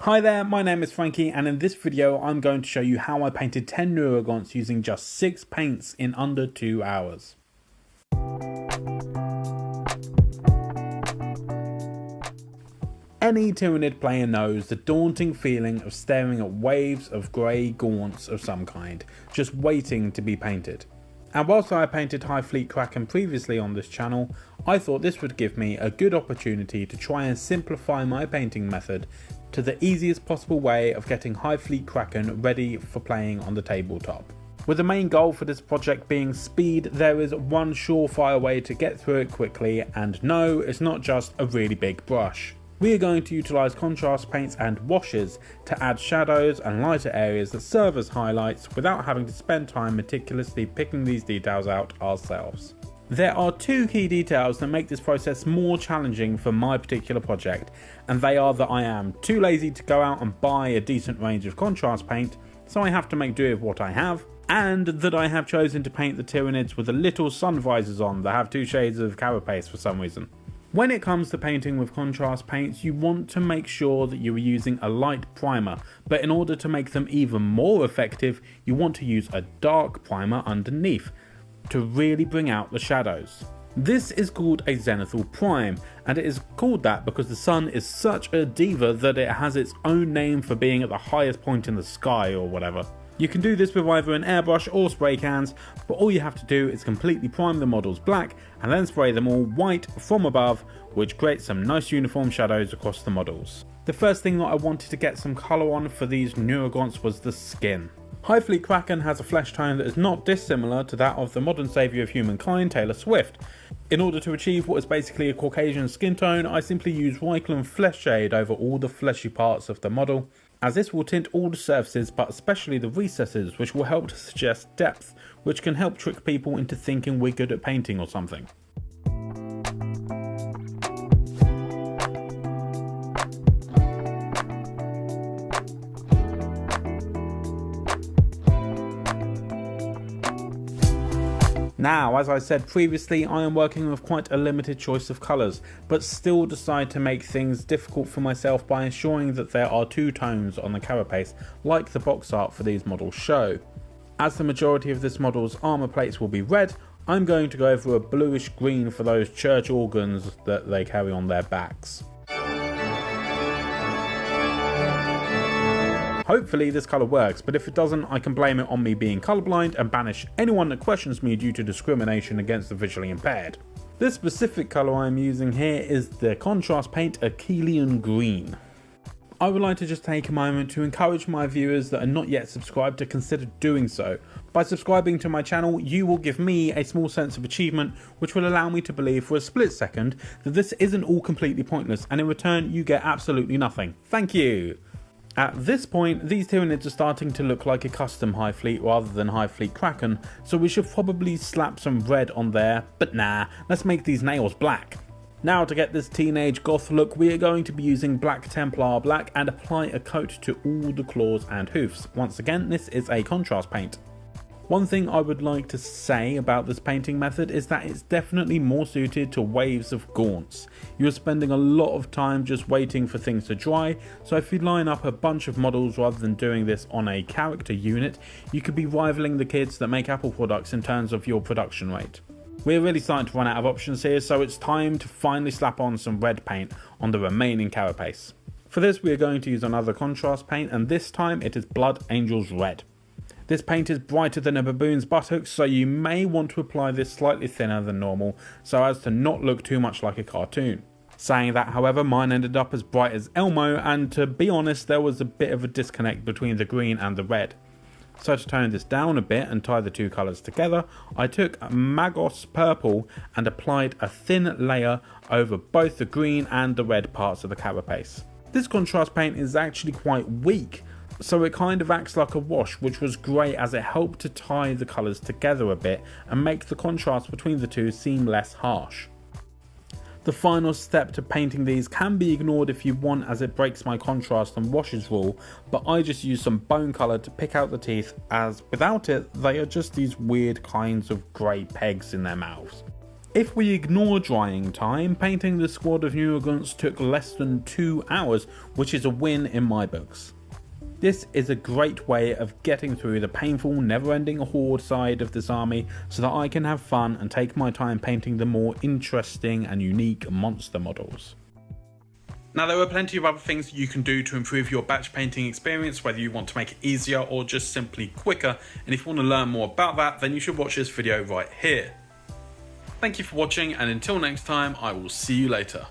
Hi there, my name is Frankie, and in this video I'm going to show you how I painted 10 Neurogons using just 6 paints in under 2 hours. Any Tyranid player knows the daunting feeling of staring at waves of grey gaunts of some kind, just waiting to be painted. And whilst I painted Hive Fleet Kraken previously on this channel, I thought this would give me a good opportunity to try and simplify my painting method to the easiest possible way of getting Hive Fleet Kraken ready for playing on the tabletop. With the main goal for this project being speed, there is one surefire way to get through it quickly, and no, it's not just a really big brush. We are going to utilise contrast paints and washes to add shadows and lighter areas that serve as highlights without having to spend time meticulously picking these details out ourselves. There are two key details that make this process more challenging for my particular project, and they are that I am too lazy to go out and buy a decent range of contrast paint, so I have to make do with what I have, and that I have chosen to paint the Tyranids with the little sun visors on that have 2 shades of carapace for some reason. When it comes to painting with contrast paints, you want to make sure that you are using a light primer, but in order to make them even more effective, you want to use a dark primer underneath to really bring out the shadows. This is called a zenithal prime, and it is called that because the sun is such a diva that it has its own name for being at the highest point in the sky or whatever. You can do this with either an airbrush or spray cans, but all you have to do is completely prime the models black and then spray them all white from above, which creates some nice uniform shadows across the models. The first thing that I wanted to get some colour on for these Neurogons was the skin. Hive Fleet Kraken has a flesh tone that is not dissimilar to that of the modern saviour of humankind, Taylor Swift. In order to achieve what is basically a Caucasian skin tone, I simply use Wycliffe flesh shade over all the fleshy parts of the model, as this will tint all the surfaces but especially the recesses, which will help to suggest depth, which can help trick people into thinking we're good at painting or something. Now, as I said previously, I am working with quite a limited choice of colours, but still decide to make things difficult for myself by ensuring that there are 2 tones on the carapace, like the box art for these models show. As the majority of this model's armour plates will be red, I'm going to go over a bluish green for those church organs that they carry on their backs. Hopefully this colour works, but if it doesn't, I can blame it on me being colourblind and banish anyone that questions me due to discrimination against the visually impaired. This specific colour I am using here is the contrast paint Achillean Green. I would like to just take a moment to encourage my viewers that are not yet subscribed to consider doing so. By subscribing to my channel, you will give me a small sense of achievement, which will allow me to believe for a split second that this isn't all completely pointless, and in return you get absolutely nothing. Thank you! At this point, these Tyranids are starting to look like a custom Hive Fleet rather than Hive Fleet Kraken, so we should probably slap some red on there, but nah, let's make these nails black. Now to get this teenage goth look, we are going to be using Black Templar Black and apply a coat to all the claws and hoofs. Once again, this is a contrast paint. One thing I would like to say about this painting method is that it's definitely more suited to waves of gaunts. You're spending a lot of time just waiting for things to dry, so if you line up a bunch of models rather than doing this on a character unit, you could be rivaling the kids that make Apple products in terms of your production rate. We're really starting to run out of options here, so it's time to finally slap on some red paint on the remaining carapace. For this we are going to use another contrast paint, and this time it is Blood Angels Red. This paint is brighter than a baboon's buttocks, so you may want to apply this slightly thinner than normal so as to not look too much like a cartoon. Saying that, however, mine ended up as bright as Elmo, and to be honest there was a bit of a disconnect between the green and the red. So to tone this down a bit and tie the 2 colours together, I took Magos Purple and applied a thin layer over both the green and the red parts of the carapace. This contrast paint is actually quite weak, so it kind of acts like a wash, which was great as it helped to tie the colours together a bit and make the contrast between the 2 seem less harsh. The final step to painting these can be ignored if you want, as it breaks my contrast and washes rule, but I just use some bone colour to pick out the teeth, as without it they are just these weird kinds of grey pegs in their mouths. If we ignore drying time, painting the squad of Nuragants took less than 2 hours, which is a win in my books. This is a great way of getting through the painful, never-ending horde side of this army so that I can have fun and take my time painting the more interesting and unique monster models. Now, there are plenty of other things you can do to improve your batch painting experience, whether you want to make it easier or just simply quicker, and if you want to learn more about that, then you should watch this video right here. Thank you for watching, and until next time, I will see you later.